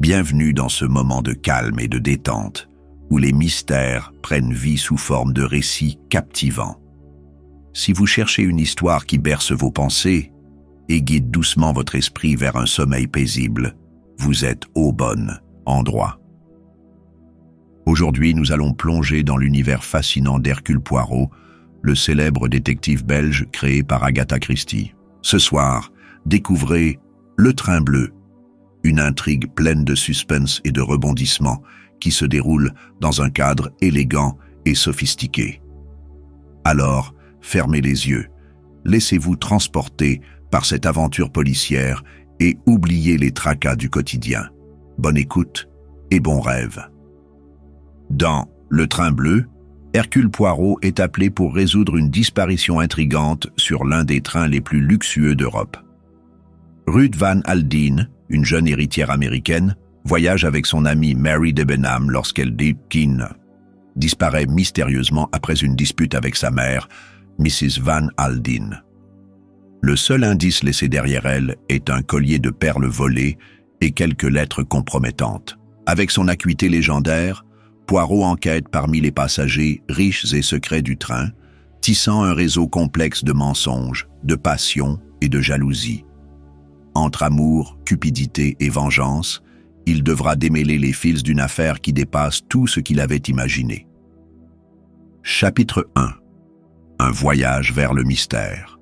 Bienvenue dans ce moment de calme et de détente, où les mystères prennent vie sous forme de récits captivants. Si vous cherchez une histoire qui berce vos pensées et guide doucement votre esprit vers un sommeil paisible, vous êtes au bon endroit. Aujourd'hui, nous allons plonger dans l'univers fascinant d'Hercule Poirot, le célèbre détective belge créé par Agatha Christie. Ce soir, découvrez Le Train Bleu, une intrigue pleine de suspense et de rebondissements qui se déroule dans un cadre élégant et sophistiqué. Alors, fermez les yeux, laissez-vous transporter par cette aventure policière et oubliez les tracas du quotidien. Bonne écoute et bon rêve. Dans Le Train Bleu, Hercule Poirot est appelé pour résoudre une disparition intrigante sur l'un des trains les plus luxueux d'Europe. Ruth Van Aldine, une jeune héritière américaine, voyage avec son amie Mary Debenham lorsqu'elle disparaît mystérieusement après une dispute avec sa mère, Mrs. Van Aldine. Le seul indice laissé derrière elle est un collier de perles volées et quelques lettres compromettantes. Avec son acuité légendaire, Poirot enquête parmi les passagers riches et secrets du train, tissant un réseau complexe de mensonges, de passion et de jalousie. Entre amour, cupidité et vengeance, il devra démêler les fils d'une affaire qui dépasse tout ce qu'il avait imaginé. Chapitre 1. Un voyage vers le mystère.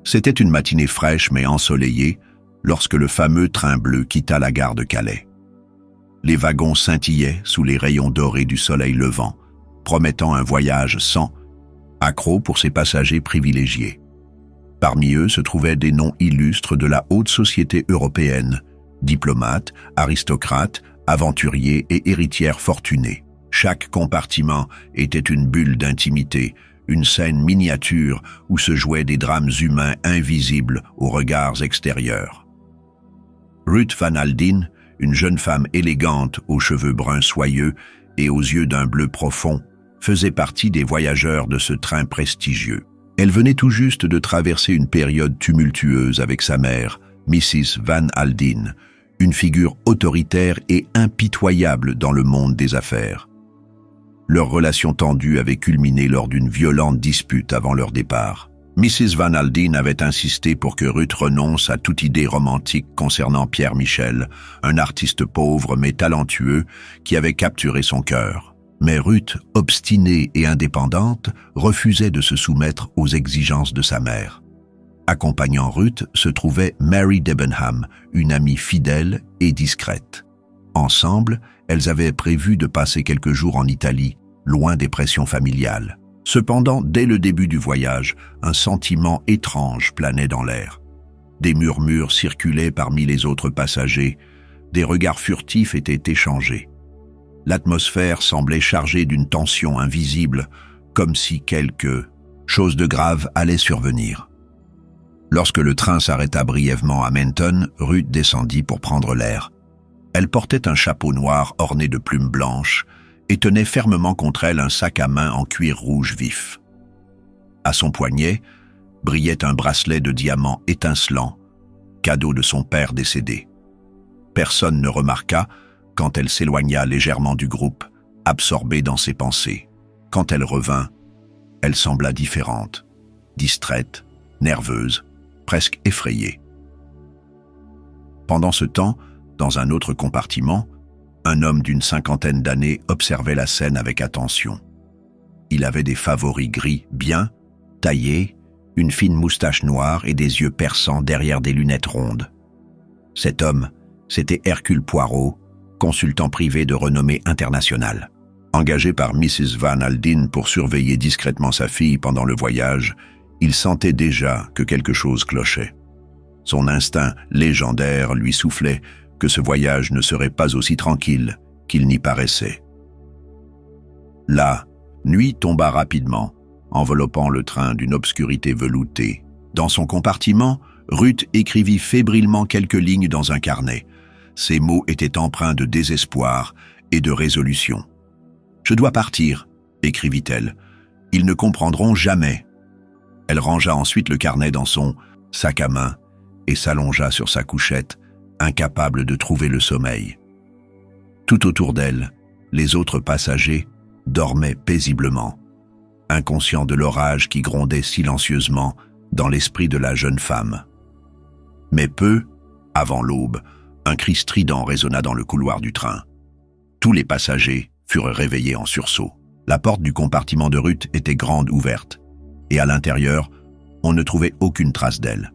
C'était une matinée fraîche mais ensoleillée lorsque le fameux train bleu quitta la gare de Calais. Les wagons scintillaient sous les rayons dorés du soleil levant, promettant un voyage sans accroc pour ses passagers privilégiés. Parmi eux se trouvaient des noms illustres de la haute société européenne, diplomates, aristocrates, aventuriers et héritières fortunées. Chaque compartiment était une bulle d'intimité, une scène miniature où se jouaient des drames humains invisibles aux regards extérieurs. Ruth Van Aldine, une jeune femme élégante aux cheveux bruns soyeux et aux yeux d'un bleu profond, faisait partie des voyageurs de ce train prestigieux. Elle venait tout juste de traverser une période tumultueuse avec sa mère, Mrs. Van Aldine, une figure autoritaire et impitoyable dans le monde des affaires. Leur relation tendue avait culminé lors d'une violente dispute avant leur départ. Mrs. Van Aldine avait insisté pour que Ruth renonce à toute idée romantique concernant Pierre Michel, un artiste pauvre mais talentueux qui avait capturé son cœur. Mais Ruth, obstinée et indépendante, refusait de se soumettre aux exigences de sa mère. Accompagnant Ruth se trouvait Mary Debenham, une amie fidèle et discrète. Ensemble, elles avaient prévu de passer quelques jours en Italie, loin des pressions familiales. Cependant, dès le début du voyage, un sentiment étrange planait dans l'air. Des murmures circulaient parmi les autres passagers, des regards furtifs étaient échangés. L'atmosphère semblait chargée d'une tension invisible, comme si quelque chose de grave allait survenir. Lorsque le train s'arrêta brièvement à Menton, Ruth descendit pour prendre l'air. Elle portait un chapeau noir orné de plumes blanches et tenait fermement contre elle un sac à main en cuir rouge vif. À son poignet brillait un bracelet de diamants étincelants, cadeau de son père décédé. Personne ne remarqua quand elle s'éloigna légèrement du groupe, absorbée dans ses pensées. Quand elle revint, elle sembla différente, distraite, nerveuse, presque effrayée. Pendant ce temps, dans un autre compartiment, un homme d'une cinquantaine d'années observait la scène avec attention. Il avait des favoris gris bien taillés, une fine moustache noire et des yeux perçants derrière des lunettes rondes. Cet homme, c'était Hercule Poirot, consultant privé de renommée internationale. Engagé par Mrs. Van Aldine pour surveiller discrètement sa fille pendant le voyage, il sentait déjà que quelque chose clochait. Son instinct légendaire lui soufflait que ce voyage ne serait pas aussi tranquille qu'il n'y paraissait. La nuit tomba rapidement, enveloppant le train d'une obscurité veloutée. Dans son compartiment, Ruth écrivit fébrilement quelques lignes dans un carnet. Ces mots étaient empreints de désespoir et de résolution. « Je dois partir », écrivit-elle. « Ils ne comprendront jamais. » Elle rangea ensuite le carnet dans son sac à main et s'allongea sur sa couchette, incapable de trouver le sommeil. Tout autour d'elle, les autres passagers dormaient paisiblement, inconscients de l'orage qui grondait silencieusement dans l'esprit de la jeune femme. Mais peu avant l'aube, un cri strident résonna dans le couloir du train. Tous les passagers furent réveillés en sursaut. La porte du compartiment de Ruth était grande ouverte, et à l'intérieur, on ne trouvait aucune trace d'elle.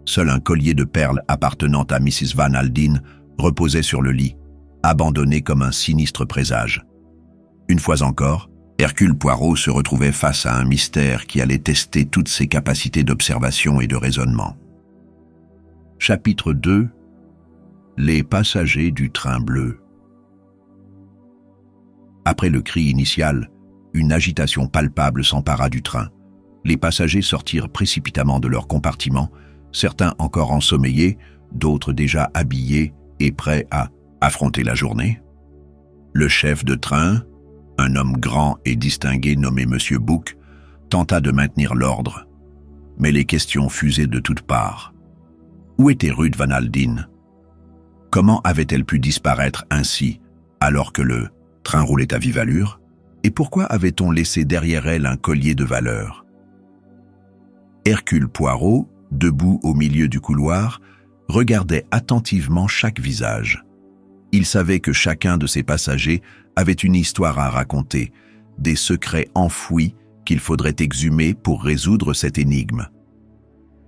Seul un collier de perles appartenant à Mrs. Van Alden reposait sur le lit, abandonné comme un sinistre présage. Une fois encore, Hercule Poirot se retrouvait face à un mystère qui allait tester toutes ses capacités d'observation et de raisonnement. Chapitre 2 : Les passagers du train bleu. Après le cri initial, une agitation palpable s'empara du train. Les passagers sortirent précipitamment de leur compartiment, certains encore ensommeillés, d'autres déjà habillés et prêts à affronter la journée. Le chef de train, un homme grand et distingué nommé M. Bouc, tenta de maintenir l'ordre, mais les questions fusaient de toutes parts. Où était Ruth Van Alden? Comment avait-elle pu disparaître ainsi, alors que le train roulait à vive allure? Et pourquoi avait-on laissé derrière elle un collier de valeur? Hercule Poirot, debout au milieu du couloir, regardait attentivement chaque visage. Il savait que chacun de ses passagers avait une histoire à raconter, des secrets enfouis qu'il faudrait exhumer pour résoudre cette énigme.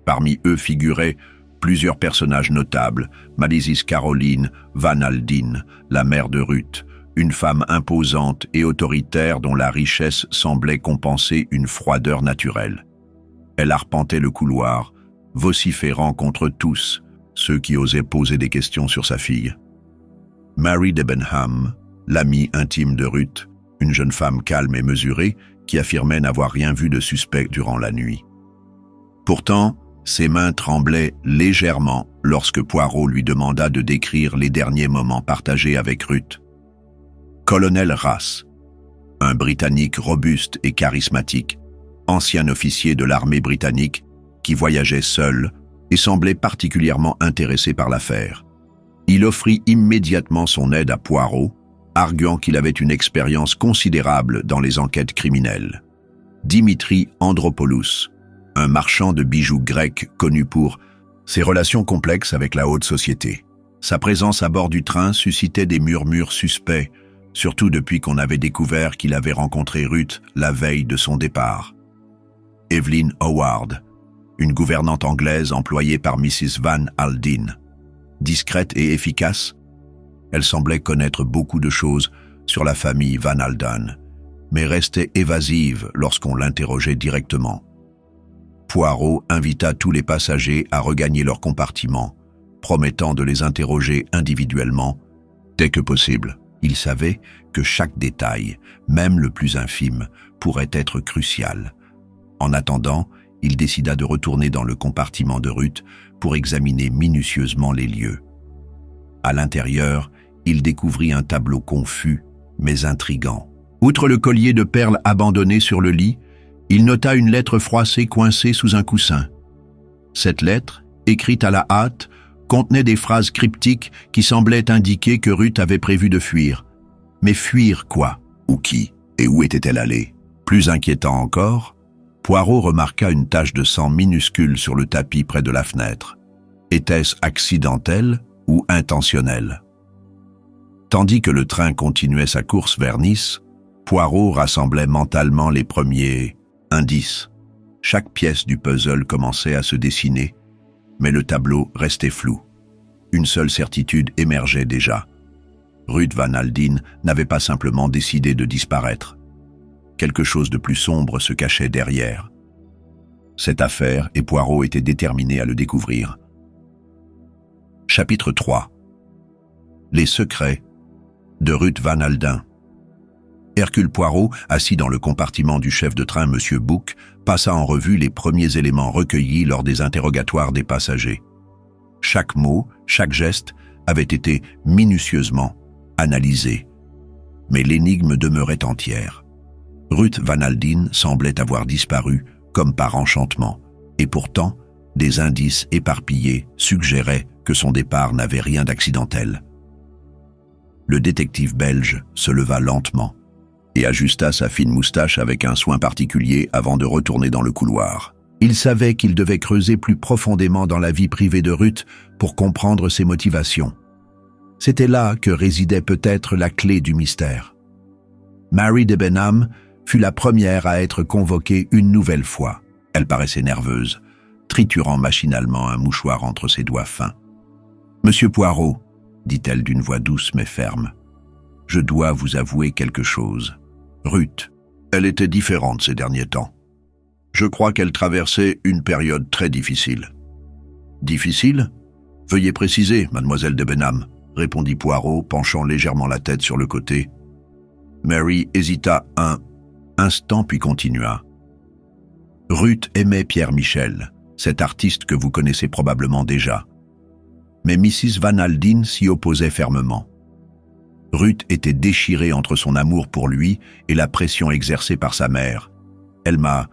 Parmi eux figuraient plusieurs personnages notables: Mrs. Caroline Van Alden, la mère de Ruth, une femme imposante et autoritaire dont la richesse semblait compenser une froideur naturelle. Elle arpentait le couloir, vociférant contre tous ceux qui osaient poser des questions sur sa fille. Mary Debenham, l'amie intime de Ruth, une jeune femme calme et mesurée qui affirmait n'avoir rien vu de suspect durant la nuit. Pourtant, ses mains tremblaient légèrement lorsque Poirot lui demanda de décrire les derniers moments partagés avec Ruth. Colonel Rass, un Britannique robuste et charismatique, ancien officier de l'armée britannique qui voyageait seul et semblait particulièrement intéressé par l'affaire. Il offrit immédiatement son aide à Poirot, arguant qu'il avait une expérience considérable dans les enquêtes criminelles. Dimitri Andropoulos, un marchand de bijoux grec connu pour ses relations complexes avec la haute société. Sa présence à bord du train suscitait des murmures suspects, surtout depuis qu'on avait découvert qu'il avait rencontré Ruth la veille de son départ. Evelyn Howard, une gouvernante anglaise employée par Mrs. Van Alden. Discrète et efficace, elle semblait connaître beaucoup de choses sur la famille Van Alden, mais restait évasive lorsqu'on l'interrogeait directement. Poirot invita tous les passagers à regagner leur compartiment, promettant de les interroger individuellement dès que possible. Il savait que chaque détail, même le plus infime, pourrait être crucial. En attendant, il décida de retourner dans le compartiment de Ruth pour examiner minutieusement les lieux. À l'intérieur, il découvrit un tableau confus, mais intrigant. Outre le collier de perles abandonné sur le lit, il nota une lettre froissée coincée sous un coussin. Cette lettre, écrite à la hâte, contenait des phrases cryptiques qui semblaient indiquer que Ruth avait prévu de fuir. Mais fuir quoi? Ou qui? Et où était-elle allée? Plus inquiétant encore, Poirot remarqua une tache de sang minuscule sur le tapis près de la fenêtre. Était-ce accidentel ou intentionnel? Tandis que le train continuait sa course vers Nice, Poirot rassemblait mentalement les premiers indices. Chaque pièce du puzzle commençait à se dessiner, mais le tableau restait flou. Une seule certitude émergeait déjà. Ruth Van Alden n'avait pas simplement décidé de disparaître. Quelque chose de plus sombre se cachait derrière. Cette affaire, et Poirot était déterminé à le découvrir. Chapitre 3. Les secrets de Ruth Van Alden. Hercule Poirot, assis dans le compartiment du chef de train M. Bouc, passa en revue les premiers éléments recueillis lors des interrogatoires des passagers. Chaque mot, chaque geste avait été minutieusement analysé. Mais l'énigme demeurait entière. Ruth Van Alden semblait avoir disparu comme par enchantement, et pourtant, des indices éparpillés suggéraient que son départ n'avait rien d'accidentel. Le détective belge se leva lentement et ajusta sa fine moustache avec un soin particulier avant de retourner dans le couloir. Il savait qu'il devait creuser plus profondément dans la vie privée de Ruth pour comprendre ses motivations. C'était là que résidait peut-être la clé du mystère. Mary Debenham fut la première à être convoquée une nouvelle fois. Elle paraissait nerveuse, triturant machinalement un mouchoir entre ses doigts fins. « Monsieur Poirot, » dit-elle d'une voix douce mais ferme, « je dois vous avouer quelque chose. Ruth, elle était différente ces derniers temps. Je crois qu'elle traversait une période très difficile. »« Difficile ? Veuillez préciser, mademoiselle Debenham, » répondit Poirot, penchant légèrement la tête sur le côté. Mary hésita un instant puis continua. « Ruth aimait Pierre Michel, cet artiste que vous connaissez probablement déjà. Mais Mrs. Van Alden s'y opposait fermement. Ruth était déchirée entre son amour pour lui et la pression exercée par sa mère. Elle m'a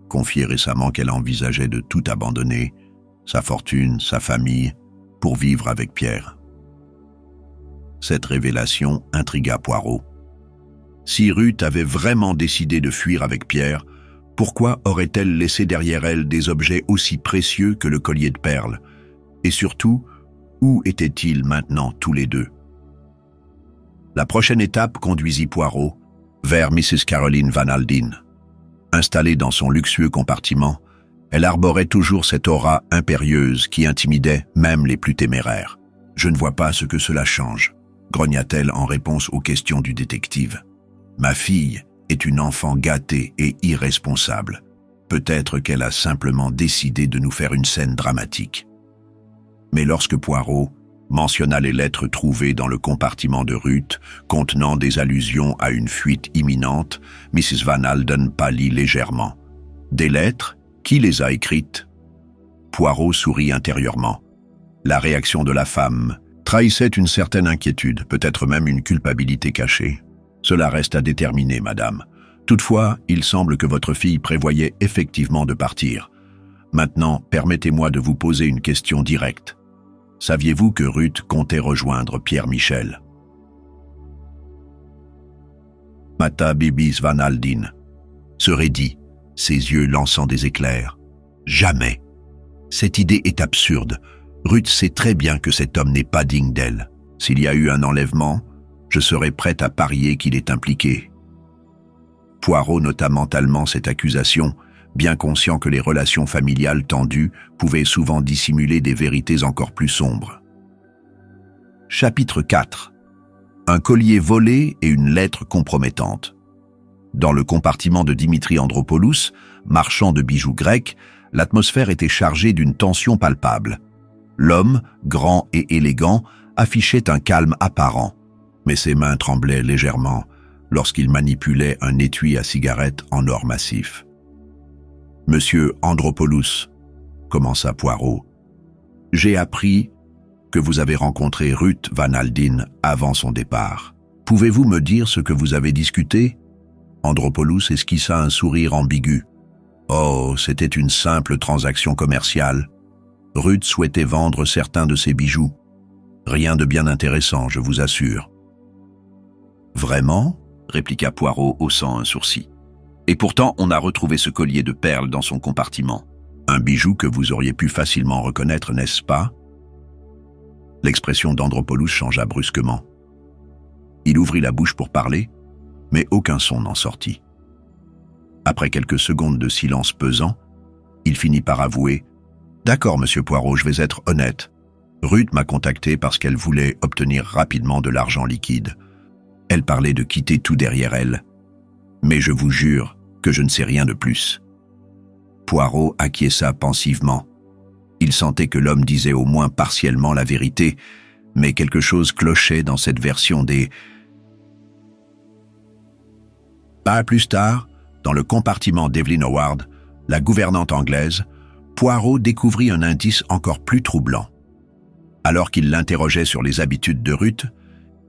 confié récemment qu'elle envisageait de tout abandonner, sa fortune, sa famille, pour vivre avec Pierre. » Cette révélation intrigua Poirot. Si Ruth avait vraiment décidé de fuir avec Pierre, pourquoi aurait-elle laissé derrière elle des objets aussi précieux que le collier de perles? Et surtout, où étaient-ils maintenant tous les deux? La prochaine étape conduisit Poirot vers Mrs. Caroline Van Alden. Installée dans son luxueux compartiment, elle arborait toujours cette aura impérieuse qui intimidait même les plus téméraires. « Je ne vois pas ce que cela change », grogna-t-elle en réponse aux questions du détective. « Ma fille est une enfant gâtée et irresponsable. Peut-être qu'elle a simplement décidé de nous faire une scène dramatique. » Mais lorsque Poirot mentionna les lettres trouvées dans le compartiment de Ruth, contenant des allusions à une fuite imminente, Mrs. Van Alden pâlit légèrement. « Des lettres? Qui les a écrites ?» Poirot sourit intérieurement. La réaction de la femme trahissait une certaine inquiétude, peut-être même une culpabilité cachée. « Cela reste à déterminer, madame. Toutefois, il semble que votre fille prévoyait effectivement de partir. Maintenant, permettez-moi de vous poser une question directe. Saviez-vous que Ruth comptait rejoindre Pierre Michel ?» Mata Bibis Van Alden se raidit, ses yeux lançant des éclairs. « Jamais. Cette idée est absurde. Ruth sait très bien que cet homme n'est pas digne d'elle. S'il y a eu un enlèvement, je serais prête à parier qu'il est impliqué. » Poirot nota mentalement cette accusation, bien conscient que les relations familiales tendues pouvaient souvent dissimuler des vérités encore plus sombres. Chapitre 4. Un collier volé et une lettre compromettante. Dans le compartiment de Dimitri Andropoulos, marchand de bijoux grecs, l'atmosphère était chargée d'une tension palpable. L'homme, grand et élégant, affichait un calme apparent, mais ses mains tremblaient légèrement lorsqu'il manipulait un étui à cigarette en or massif. « Monsieur Andropoulos, » commença Poirot, « j'ai appris que vous avez rencontré Ruth Van Alden avant son départ. Pouvez-vous me dire ce que vous avez discuté ?» Andropoulos esquissa un sourire ambigu. « Oh, c'était une simple transaction commerciale. Ruth souhaitait vendre certains de ses bijoux. Rien de bien intéressant, je vous assure. »« Vraiment ?» répliqua Poirot, haussant un sourcil. « Et pourtant, on a retrouvé ce collier de perles dans son compartiment. Un bijou que vous auriez pu facilement reconnaître, n'est-ce pas ?» L'expression d'Andropoulos changea brusquement. Il ouvrit la bouche pour parler, mais aucun son n'en sortit. Après quelques secondes de silence pesant, il finit par avouer « D'accord, monsieur Poirot, je vais être honnête. Ruth m'a contacté parce qu'elle voulait obtenir rapidement de l'argent liquide. Elle parlait de quitter tout derrière elle. Mais je vous jure que je ne sais rien de plus. » Poirot acquiesça pensivement. Il sentait que l'homme disait au moins partiellement la vérité, mais quelque chose clochait dans cette version des... Pas plus tard, dans le compartiment d'Evelyn Howard, la gouvernante anglaise, Poirot découvrit un indice encore plus troublant. Alors qu'il l'interrogeait sur les habitudes de Ruth,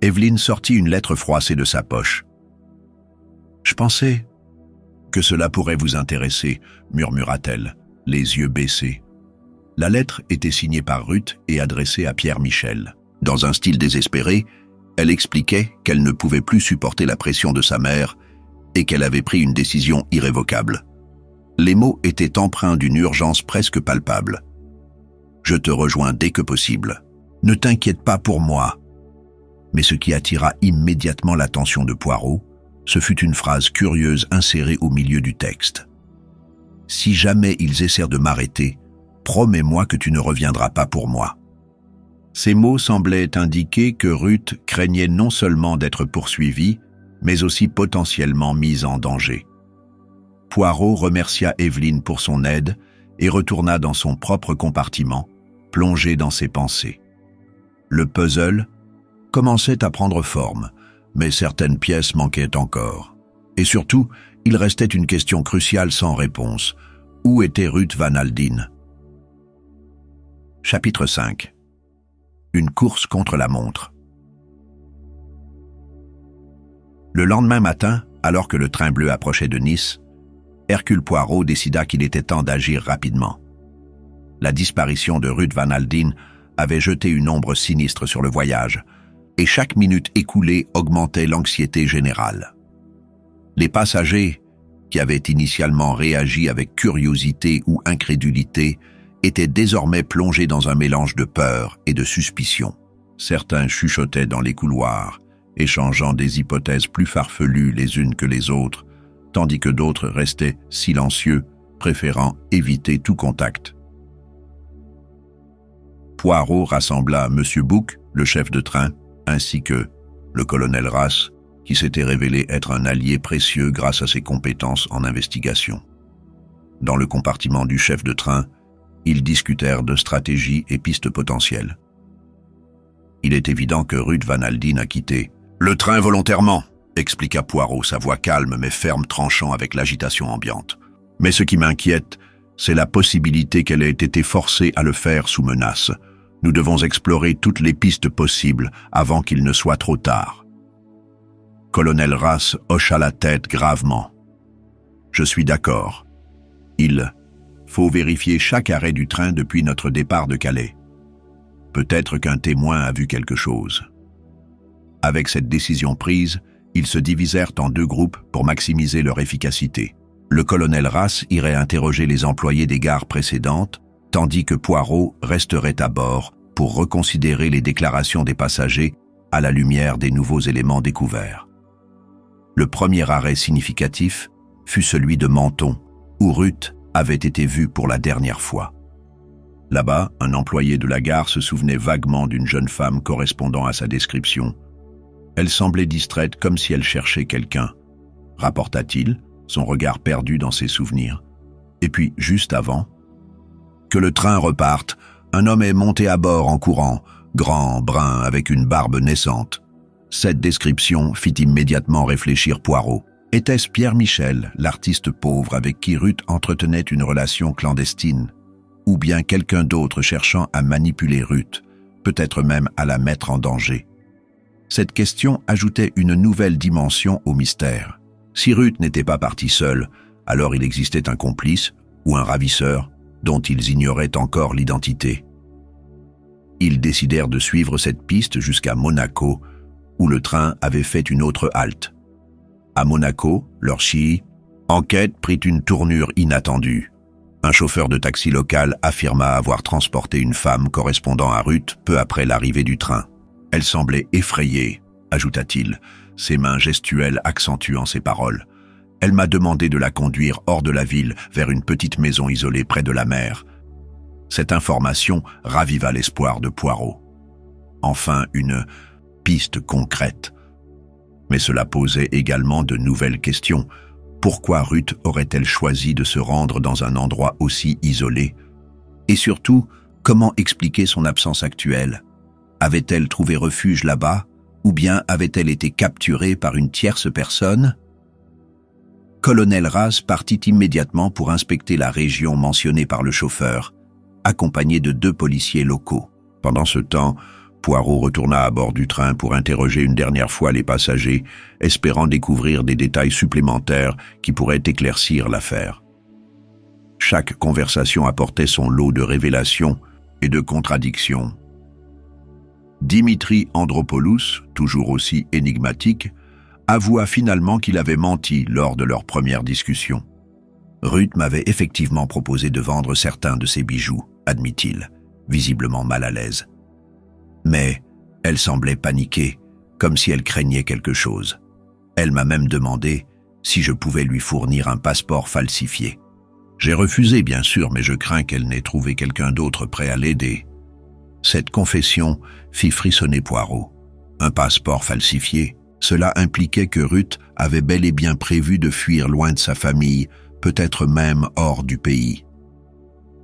Evelyn sortit une lettre froissée de sa poche. « Je pensais que cela pourrait vous intéresser, » murmura-t-elle, les yeux baissés. La lettre était signée par Ruth et adressée à Pierre Michel. Dans un style désespéré, elle expliquait qu'elle ne pouvait plus supporter la pression de sa mère et qu'elle avait pris une décision irrévocable. Les mots étaient empreints d'une urgence presque palpable. « Je te rejoins dès que possible. Ne t'inquiète pas pour moi. » Mais ce qui attira immédiatement l'attention de Poirot, ce fut une phrase curieuse insérée au milieu du texte. « Si jamais ils essaient de m'arrêter, promets-moi que tu ne reviendras pas pour moi. » Ces mots semblaient indiquer que Ruth craignait non seulement d'être poursuivie, mais aussi potentiellement mise en danger. Poirot remercia Evelyne pour son aide et retourna dans son propre compartiment, plongé dans ses pensées. Le puzzle commençait à prendre forme, mais certaines pièces manquaient encore. Et surtout, il restait une question cruciale sans réponse. Où était Ruth Van Aldine? Chapitre 5. Une course contre la montre. Le lendemain matin, alors que le train bleu approchait de Nice, Hercule Poirot décida qu'il était temps d'agir rapidement. La disparition de Ruth Van Aldine avait jeté une ombre sinistre sur le voyage, et chaque minute écoulée augmentait l'anxiété générale. Les passagers, qui avaient initialement réagi avec curiosité ou incrédulité, étaient désormais plongés dans un mélange de peur et de suspicion. Certains chuchotaient dans les couloirs, échangeant des hypothèses plus farfelues les unes que les autres, tandis que d'autres restaient silencieux, préférant éviter tout contact. Poirot rassembla M. Bouc, le chef de train, ainsi que le colonel Rass, qui s'était révélé être un allié précieux grâce à ses compétences en investigation. Dans le compartiment du chef de train, ils discutèrent de stratégie et pistes potentielles. Il est évident que Ruth Van Aldine a quitté le train volontairement, expliqua Poirot, sa voix calme mais ferme tranchant avec l'agitation ambiante. Mais ce qui m'inquiète, c'est la possibilité qu'elle ait été forcée à le faire sous menace. Nous devons explorer toutes les pistes possibles avant qu'il ne soit trop tard. Colonel Rass hocha la tête gravement. Je suis d'accord. Il faut vérifier chaque arrêt du train depuis notre départ de Calais. Peut-être qu'un témoin a vu quelque chose. Avec cette décision prise, ils se divisèrent en deux groupes pour maximiser leur efficacité. Le colonel Rass irait interroger les employés des gares précédentes, tandis que Poirot resterait à bord pour reconsidérer les déclarations des passagers à la lumière des nouveaux éléments découverts. Le premier arrêt significatif fut celui de Menton, où Ruth avait été vue pour la dernière fois. Là-bas, un employé de la gare se souvenait vaguement d'une jeune femme correspondant à sa description. Elle semblait distraite comme si elle cherchait quelqu'un, rapporta-t-il, son regard perdu dans ses souvenirs. Et puis, juste avant que le train reparte, un homme est monté à bord en courant, grand, brun, avec une barbe naissante. Cette description fit immédiatement réfléchir Poirot. Était-ce Pierre Michel, l'artiste pauvre avec qui Ruth entretenait une relation clandestine, ou bien quelqu'un d'autre cherchant à manipuler Ruth, peut-être même à la mettre en danger? Cette question ajoutait une nouvelle dimension au mystère. Si Ruth n'était pas partie seule, alors il existait un complice ou un ravisseur dont ils ignoraient encore l'identité. Ils décidèrent de suivre cette piste jusqu'à Monaco, où le train avait fait une autre halte. À Monaco, leur enquête prit une tournure inattendue. Un chauffeur de taxi local affirma avoir transporté une femme correspondant à Ruth peu après l'arrivée du train. Elle semblait effrayée, ajouta-t-il, ses mains gestuelles accentuant ses paroles. Elle m'a demandé de la conduire hors de la ville, vers une petite maison isolée près de la mer. Cette information raviva l'espoir de Poirot. Enfin, une piste concrète. Mais cela posait également de nouvelles questions. Pourquoi Ruth aurait-elle choisi de se rendre dans un endroit aussi isolé? Et surtout, comment expliquer son absence actuelle? Avait-elle trouvé refuge là-bas, ou bien avait-elle été capturée par une tierce personne? Colonel Rass partit immédiatement pour inspecter la région mentionnée par le chauffeur, accompagné de 2 policiers locaux. Pendant ce temps, Poirot retourna à bord du train pour interroger une dernière fois les passagers, espérant découvrir des détails supplémentaires qui pourraient éclaircir l'affaire. Chaque conversation apportait son lot de révélations et de contradictions. Dimitri Andropoulos, toujours aussi énigmatique, avoua finalement qu'il avait menti lors de leur première discussion. Ruth m'avait effectivement proposé de vendre certains de ses bijoux, admit-il, visiblement mal à l'aise. Mais elle semblait paniquée, comme si elle craignait quelque chose. Elle m'a même demandé si je pouvais lui fournir un passeport falsifié. J'ai refusé, bien sûr, mais je crains qu'elle n'ait trouvé quelqu'un d'autre prêt à l'aider. Cette confession fit frissonner Poirot. Un passeport falsifié, cela impliquait que Ruth avait bel et bien prévu de fuir loin de sa famille, peut-être même hors du pays.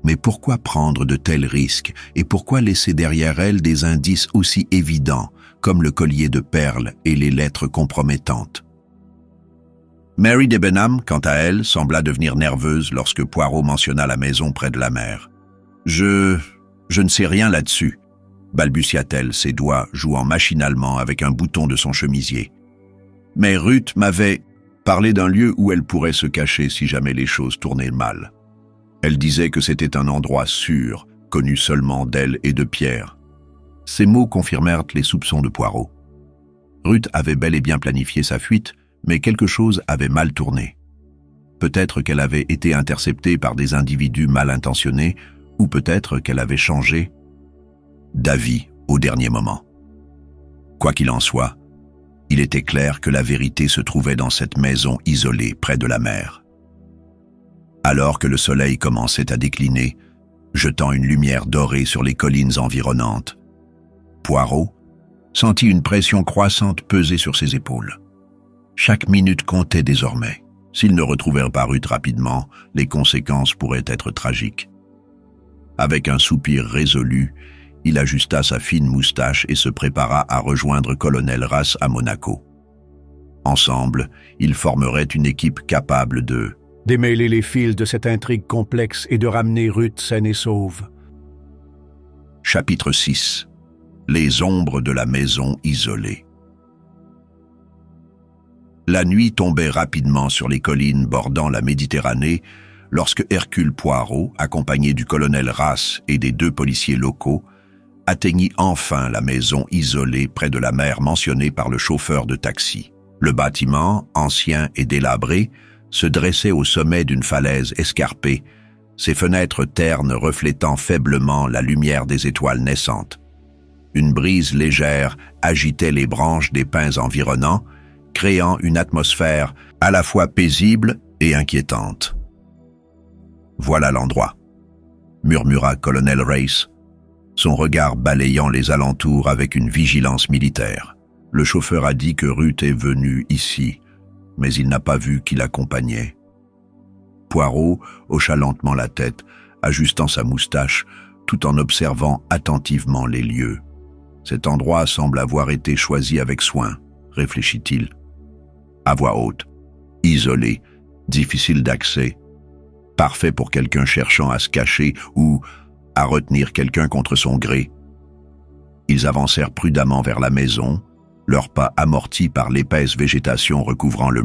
Mais pourquoi prendre de tels risques et pourquoi laisser derrière elle des indices aussi évidents comme le collier de perles et les lettres compromettantes? Mary Debenham, quant à elle, sembla devenir nerveuse lorsque Poirot mentionna la maison près de la mer. « Je ne sais rien là-dessus », balbutia-t-elle, ses doigts jouant machinalement avec un bouton de son chemisier. « Mais Ruth m'avait parlé d'un lieu où elle pourrait se cacher si jamais les choses tournaient mal. Elle disait que c'était un endroit sûr, connu seulement d'elle et de Pierre. » Ces mots confirmèrent les soupçons de Poirot. Ruth avait bel et bien planifié sa fuite, mais quelque chose avait mal tourné. Peut-être qu'elle avait été interceptée par des individus mal intentionnés, ou peut-être qu'elle avait changé d'avis au dernier moment. Quoi qu'il en soit, il était clair que la vérité se trouvait dans cette maison isolée près de la mer. Alors que le soleil commençait à décliner, jetant une lumière dorée sur les collines environnantes, Poirot sentit une pression croissante peser sur ses épaules. Chaque minute comptait désormais. S'ils ne retrouvèrent pas Ruth rapidement, les conséquences pourraient être tragiques. Avec un soupir résolu, il ajusta sa fine moustache et se prépara à rejoindre Colonel Rass à Monaco. Ensemble, ils formeraient une équipe capable de démêler les fils de cette intrigue complexe et de ramener Ruth saine et sauve. Chapitre 6. Les ombres de la maison isolée. La nuit tombait rapidement sur les collines bordant la Méditerranée lorsque Hercule Poirot, accompagné du colonel Rass et des 2 policiers locaux, atteignit enfin la maison isolée près de la mer mentionnée par le chauffeur de taxi. Le bâtiment, ancien et délabré, se dressait au sommet d'une falaise escarpée, ses fenêtres ternes reflétant faiblement la lumière des étoiles naissantes. Une brise légère agitait les branches des pins environnants, créant une atmosphère à la fois paisible et inquiétante. « Voilà l'endroit », murmura Colonel Race, son regard balayant les alentours avec une vigilance militaire. Le chauffeur a dit que Ruth est venue ici, mais il n'a pas vu qui l'accompagnait. Poirot hocha lentement la tête, ajustant sa moustache, tout en observant attentivement les lieux. Cet endroit semble avoir été choisi avec soin, réfléchit-il. À voix haute, isolé, difficile d'accès, parfait pour quelqu'un cherchant à se cacher ou à retenir quelqu'un contre son gré. Ils avancèrent prudemment vers la maison, leurs pas amortis par l'épaisse végétation recouvrant le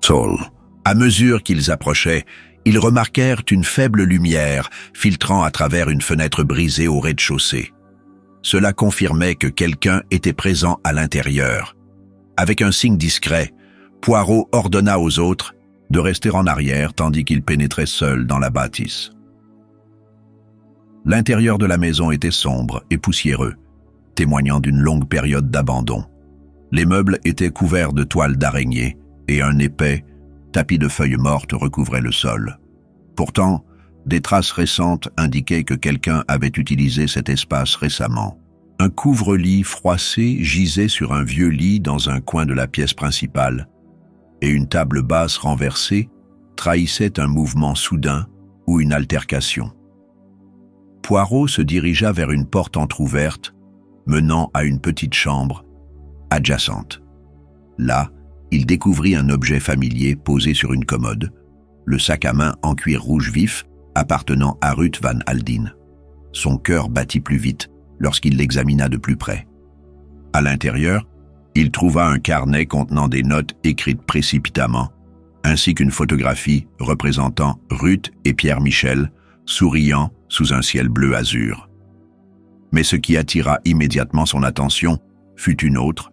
sol. À mesure qu'ils approchaient, ils remarquèrent une faible lumière filtrant à travers une fenêtre brisée au rez-de-chaussée. Cela confirmait que quelqu'un était présent à l'intérieur. Avec un signe discret, Poirot ordonna aux autres de rester en arrière tandis qu'il pénétrait seul dans la bâtisse. L'intérieur de la maison était sombre et poussiéreux, témoignant d'une longue période d'abandon. Les meubles étaient couverts de toiles d'araignée et un épais tapis de feuilles mortes recouvrait le sol. Pourtant, des traces récentes indiquaient que quelqu'un avait utilisé cet espace récemment. Un couvre-lit froissé gisait sur un vieux lit dans un coin de la pièce principale, et une table basse renversée trahissait un mouvement soudain ou une altercation. Poirot se dirigea vers une porte entr'ouverte menant à une petite chambre adjacente. Là, il découvrit un objet familier posé sur une commode, le sac à main en cuir rouge vif appartenant à Ruth Van Aldine. Son cœur battit plus vite lorsqu'il l'examina de plus près. À l'intérieur, il trouva un carnet contenant des notes écrites précipitamment, ainsi qu'une photographie représentant Ruth et Pierre Michel, souriant sous un ciel bleu azur. Mais ce qui attira immédiatement son attention fut une autre,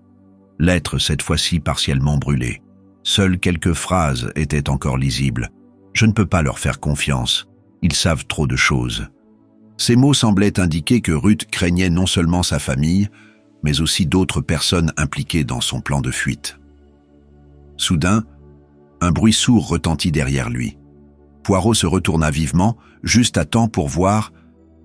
lettre cette fois-ci partiellement brûlée. Seules quelques phrases étaient encore lisibles. Je ne peux pas leur faire confiance, ils savent trop de choses. Ces mots semblaient indiquer que Ruth craignait non seulement sa famille, mais aussi d'autres personnes impliquées dans son plan de fuite. Soudain, un bruit sourd retentit derrière lui. Poirot se retourna vivement, juste à temps pour voir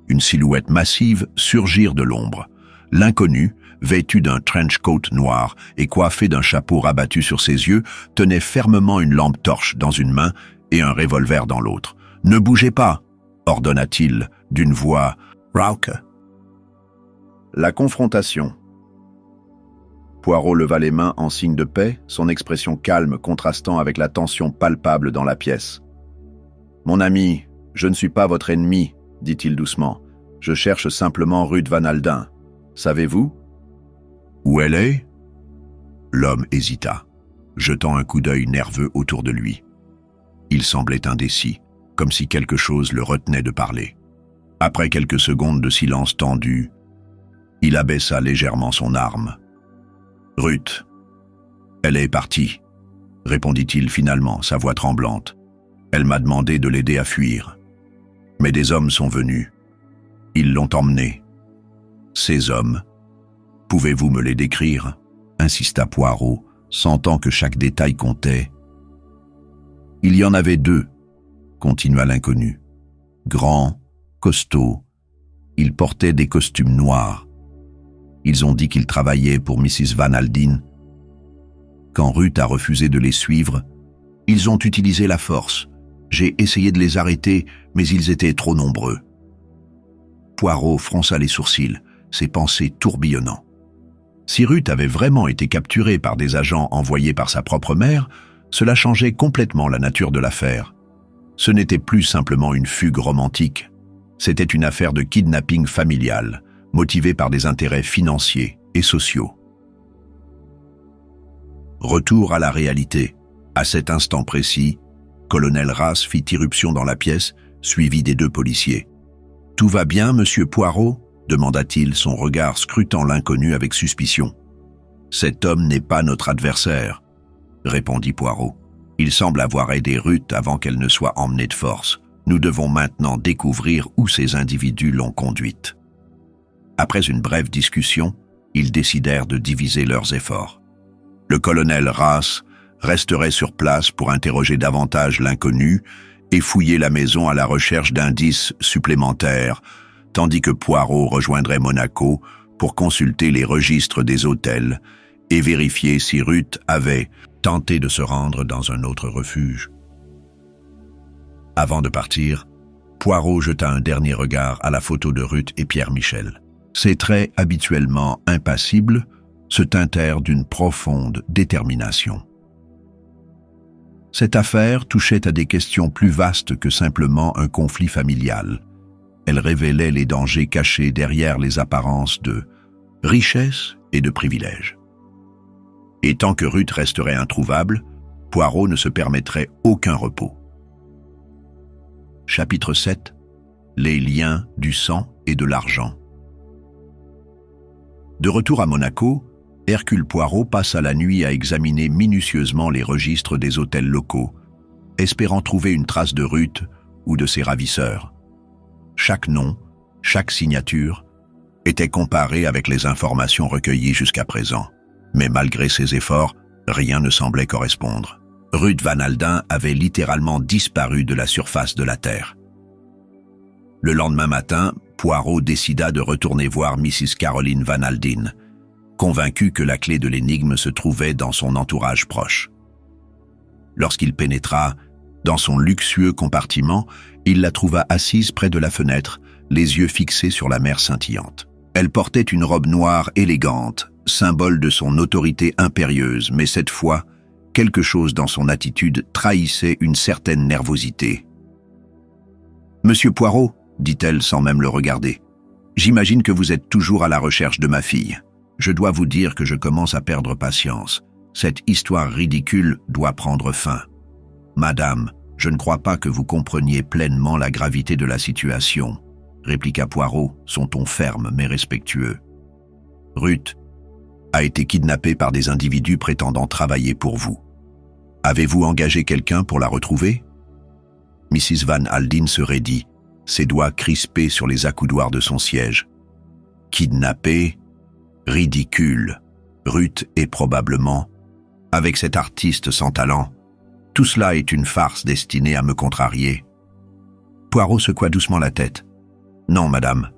une silhouette massive surgir de l'ombre. L'inconnu, vêtu d'un trench coat noir et coiffé d'un chapeau rabattu sur ses yeux, tenait fermement une lampe torche dans une main et un revolver dans l'autre. « Ne bougez pas !» ordonna-t-il d'une voix rauque. La confrontation. Poirot leva les mains en signe de paix, son expression calme contrastant avec la tension palpable dans la pièce. « Mon ami, je ne suis pas votre ennemi, » dit-il doucement. « Je cherche simplement Ruth Van Alden. Savez-vous où elle est ?» L'homme hésita, jetant un coup d'œil nerveux autour de lui. Il semblait indécis, comme si quelque chose le retenait de parler. Après quelques secondes de silence tendu, il abaissa légèrement son arme. « Ruth, elle est partie, » répondit-il finalement, sa voix tremblante. « Elle m'a demandé de l'aider à fuir. Mais des hommes sont venus. Ils l'ont emmenée. » « Ces hommes, pouvez-vous me les décrire ?» insista Poirot, sentant que chaque détail comptait. « Il y en avait deux, » continua l'inconnu. « Grands, costauds, ils portaient des costumes noirs. Ils ont dit qu'ils travaillaient pour Mrs. Van Alden. Quand Ruth a refusé de les suivre, ils ont utilisé la force. J'ai essayé de les arrêter, mais ils étaient trop nombreux. » Poirot fronça les sourcils, ses pensées tourbillonnant. Si Ruth avait vraiment été capturée par des agents envoyés par sa propre mère, cela changeait complètement la nature de l'affaire. Ce n'était plus simplement une fugue romantique, c'était une affaire de kidnapping familial, motivée par des intérêts financiers et sociaux. Retour à la réalité. À cet instant précis, colonel Rass fit irruption dans la pièce, suivi des deux policiers. « Tout va bien, monsieur Poirot ?» demanda-t-il, son regard scrutant l'inconnu avec suspicion. « Cet homme n'est pas notre adversaire, » répondit Poirot. « Il semble avoir aidé Ruth avant qu'elle ne soit emmenée de force. Nous devons maintenant découvrir où ces individus l'ont conduite. » Après une brève discussion, ils décidèrent de diviser leurs efforts. Le colonel Rass resterait sur place pour interroger davantage l'inconnu et fouiller la maison à la recherche d'indices supplémentaires, tandis que Poirot rejoindrait Monaco pour consulter les registres des hôtels et vérifier si Ruth avait tenté de se rendre dans un autre refuge. Avant de partir, Poirot jeta un dernier regard à la photo de Ruth et Pierre Michel. Ses traits habituellement impassibles se teintèrent d'une profonde détermination. Cette affaire touchait à des questions plus vastes que simplement un conflit familial. Elle révélait les dangers cachés derrière les apparences de richesse et de privilèges. Et tant que Ruth resterait introuvable, Poirot ne se permettrait aucun repos. Chapitre 7. Les liens du sang et de l'argent. De retour à Monaco, Hercule Poirot passa la nuit à examiner minutieusement les registres des hôtels locaux, espérant trouver une trace de Ruth ou de ses ravisseurs. Chaque nom, chaque signature, était comparé avec les informations recueillies jusqu'à présent. Mais malgré ses efforts, rien ne semblait correspondre. Ruth Van Alden avait littéralement disparu de la surface de la Terre. Le lendemain matin, Poirot décida de retourner voir Mrs. Caroline Van Alden, convaincu que la clé de l'énigme se trouvait dans son entourage proche. Lorsqu'il pénétra dans son luxueux compartiment, il la trouva assise près de la fenêtre, les yeux fixés sur la mer scintillante. Elle portait une robe noire élégante, symbole de son autorité impérieuse, mais cette fois, quelque chose dans son attitude trahissait une certaine nervosité. « Monsieur Poirot, » dit-elle sans même le regarder, « j'imagine que vous êtes toujours à la recherche de ma fille. Je dois vous dire que je commence à perdre patience. Cette histoire ridicule doit prendre fin. » Madame, je ne crois pas que vous compreniez pleinement la gravité de la situation, répliqua Poirot, son ton ferme mais respectueux. Ruth a été kidnappée par des individus prétendant travailler pour vous. Avez-vous engagé quelqu'un pour la retrouver? Mrs. Van Alden se raidit, ses doigts crispés sur les accoudoirs de son siège. Kidnappée? Ridicule. Ruth est probablement, avec cet artiste sans talent. Tout cela est une farce destinée à me contrarier. Poirot secoua doucement la tête. Non, madame.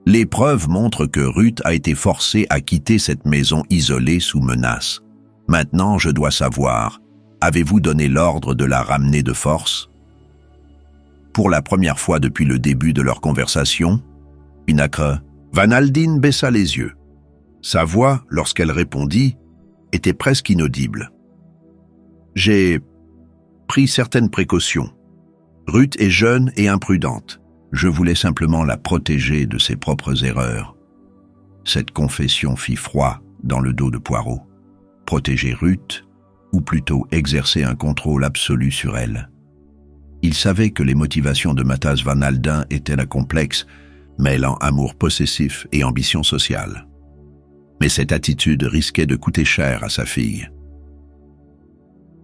Les preuves montrent que Ruth a été forcée à quitter cette maison isolée sous menace. Maintenant, je dois savoir, avez-vous donné l'ordre de la ramener de force? Pour la première fois depuis le début de leur conversation, Van Alden baissa les yeux. Sa voix, lorsqu'elle répondit, était presque inaudible. J'ai pris certaines précautions. Ruth est jeune et imprudente. Je voulais simplement la protéger de ses propres erreurs. Cette confession fit froid dans le dos de Poirot. Protéger Ruth, ou plutôt exercer un contrôle absolu sur elle. Il savait que les motivations de Mathas Van Alden étaient la complexe, mêlant amour possessif et ambition sociale. Mais cette attitude risquait de coûter cher à sa fille.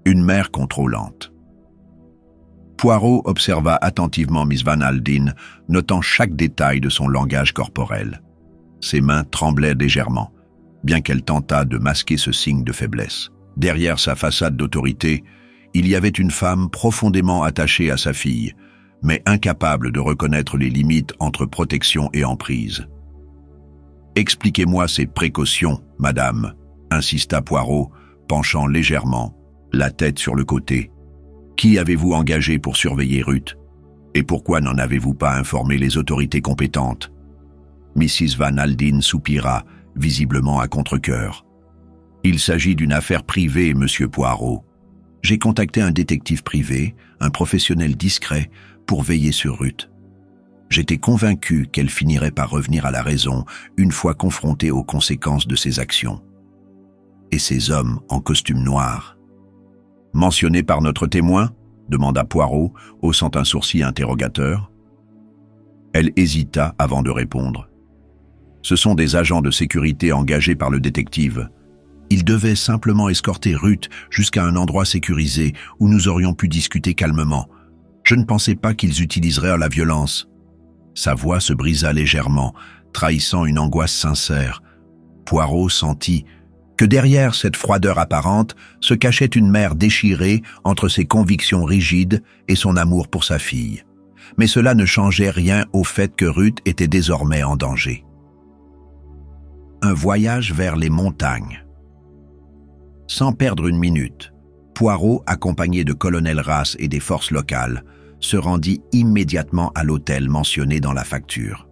Une mère contrôlante. Poirot observa attentivement Miss Van Alden, notant chaque détail de son langage corporel. Ses mains tremblaient légèrement, bien qu'elle tentât de masquer ce signe de faiblesse. Derrière sa façade d'autorité, il y avait une femme profondément attachée à sa fille, mais incapable de reconnaître les limites entre protection et emprise. « Expliquez-moi ces précautions, madame », insista Poirot, penchant légèrement, la tête sur le côté. « Qui avez-vous engagé pour surveiller Ruth? Et pourquoi n'en avez-vous pas informé les autorités compétentes ?» Mrs. Van Alden soupira, visiblement à contre-cœur. « Il s'agit d'une affaire privée, monsieur Poirot. J'ai contacté un détective privé, un professionnel discret, pour veiller sur Ruth. J'étais convaincu qu'elle finirait par revenir à la raison une fois confrontée aux conséquences de ses actions. Et ces hommes en costume noir. Mentionnés par notre témoin? Demanda Poirot, haussant un sourcil interrogateur. Elle hésita avant de répondre. Ce sont des agents de sécurité engagés par le détective. Ils devaient simplement escorter Ruth jusqu'à un endroit sécurisé où nous aurions pu discuter calmement. Je ne pensais pas qu'ils utiliseraient la violence. Sa voix se brisa légèrement, trahissant une angoisse sincère. Poirot sentit que derrière cette froideur apparente se cachait une mère déchirée entre ses convictions rigides et son amour pour sa fille. Mais cela ne changeait rien au fait que Ruth était désormais en danger. Un voyage vers les montagnes. Sans perdre une minute, Poirot, accompagné de colonel Rass et des forces locales, se rendit immédiatement à l'hôtel mentionné dans la facture.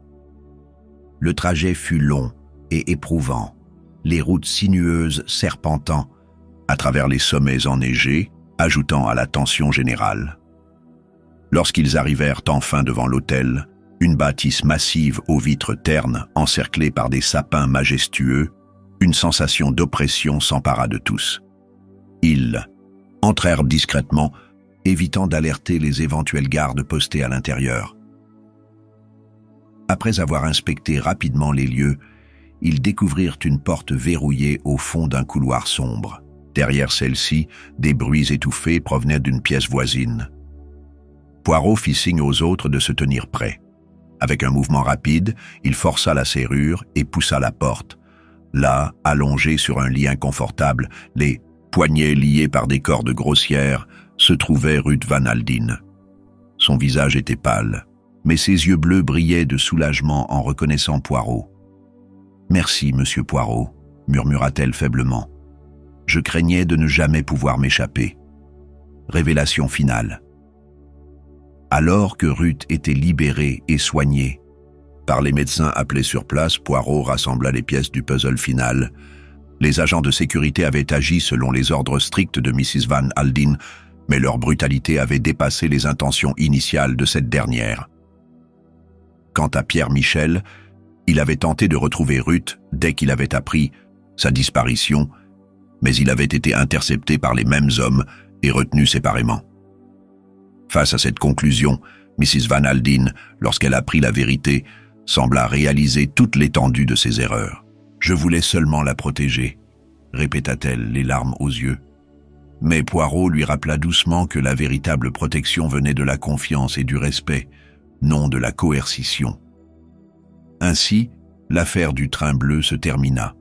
Le trajet fut long et éprouvant, les routes sinueuses serpentant à travers les sommets enneigés, ajoutant à la tension générale. Lorsqu'ils arrivèrent enfin devant l'hôtel, une bâtisse massive aux vitres ternes, encerclée par des sapins majestueux, une sensation d'oppression s'empara de tous. Ils entrèrent discrètement, évitant d'alerter les éventuels gardes postés à l'intérieur. Après avoir inspecté rapidement les lieux, ils découvrirent une porte verrouillée au fond d'un couloir sombre. Derrière celle-ci, des bruits étouffés provenaient d'une pièce voisine. Poirot fit signe aux autres de se tenir prêts. Avec un mouvement rapide, il força la serrure et poussa la porte. Là, allongé sur un lit inconfortable, les poignets liés par des cordes grossières, se trouvait Ruth Van Alden. Son visage était pâle, mais ses yeux bleus brillaient de soulagement en reconnaissant Poirot. « Merci, monsieur Poirot », murmura-t-elle faiblement. « Je craignais de ne jamais pouvoir m'échapper. » Révélation finale. Alors que Ruth était libérée et soignée, par les médecins appelés sur place, Poirot rassembla les pièces du puzzle final. Les agents de sécurité avaient agi selon les ordres stricts de Mrs. Van Alden, mais leur brutalité avait dépassé les intentions initiales de cette dernière. Quant à Pierre Michel, il avait tenté de retrouver Ruth dès qu'il avait appris sa disparition, mais il avait été intercepté par les mêmes hommes et retenu séparément. Face à cette conclusion, Mrs. Van Alden, lorsqu'elle apprit la vérité, sembla réaliser toute l'étendue de ses erreurs. « Je voulais seulement la protéger », répéta-t-elle, les larmes aux yeux. Mais Poirot lui rappela doucement que la véritable protection venait de la confiance et du respect, non de la coercition. Ainsi, l'affaire du train bleu se termina,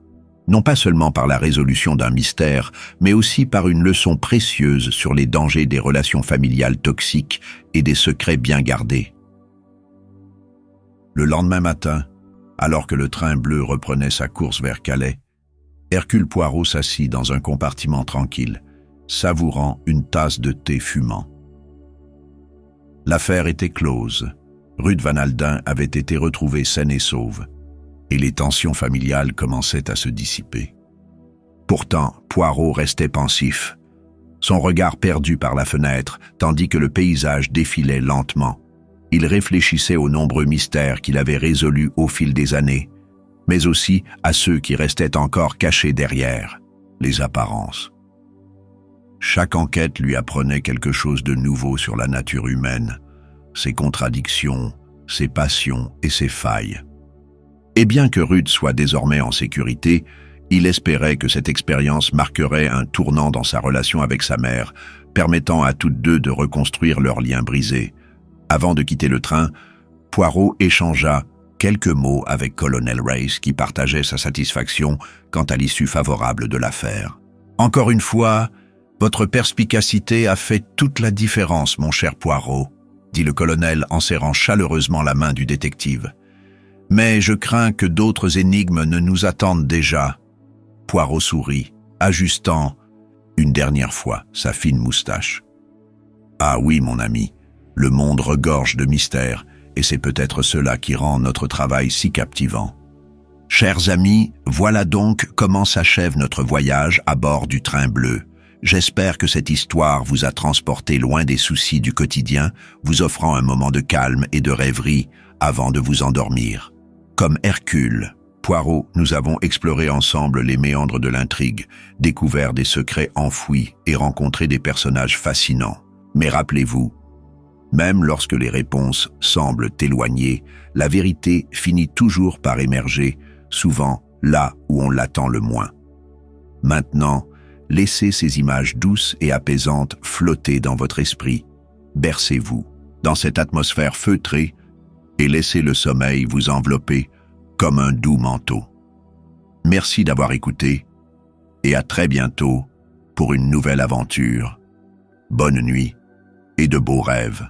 non pas seulement par la résolution d'un mystère, mais aussi par une leçon précieuse sur les dangers des relations familiales toxiques et des secrets bien gardés. Le lendemain matin, alors que le train bleu reprenait sa course vers Calais, Hercule Poirot s'assit dans un compartiment tranquille, savourant une tasse de thé fumant. L'affaire était close. Ruth Van Alden avait été retrouvée saine et sauve, et les tensions familiales commençaient à se dissiper. Pourtant, Poirot restait pensif, son regard perdu par la fenêtre, tandis que le paysage défilait lentement. Il réfléchissait aux nombreux mystères qu'il avait résolus au fil des années, mais aussi à ceux qui restaient encore cachés derrière, les apparences. Chaque enquête lui apprenait quelque chose de nouveau sur la nature humaine, ses contradictions, ses passions et ses failles. Et bien que Ruth soit désormais en sécurité, il espérait que cette expérience marquerait un tournant dans sa relation avec sa mère, permettant à toutes deux de reconstruire leurs liens brisés. Avant de quitter le train, Poirot échangea quelques mots avec Colonel Race qui partageait sa satisfaction quant à l'issue favorable de l'affaire. « Encore une fois, votre perspicacité a fait toute la différence, mon cher Poirot, » dit le colonel en serrant chaleureusement la main du détective. « Mais je crains que d'autres énigmes ne nous attendent déjà. » Poirot sourit, ajustant une dernière fois sa fine moustache. « Ah oui, mon ami, le monde regorge de mystères, et c'est peut-être cela qui rend notre travail si captivant. Chers amis, voilà donc comment s'achève notre voyage à bord du train bleu. J'espère que cette histoire vous a transporté loin des soucis du quotidien, vous offrant un moment de calme et de rêverie avant de vous endormir. Comme Hercule, Poirot, nous avons exploré ensemble les méandres de l'intrigue, découvert des secrets enfouis et rencontré des personnages fascinants. Mais rappelez-vous, même lorsque les réponses semblent éloignées, la vérité finit toujours par émerger, souvent là où on l'attend le moins. Maintenant, laissez ces images douces et apaisantes flotter dans votre esprit. Bercez-vous dans cette atmosphère feutrée et laissez le sommeil vous envelopper comme un doux manteau. Merci d'avoir écouté et à très bientôt pour une nouvelle aventure. Bonne nuit et de beaux rêves.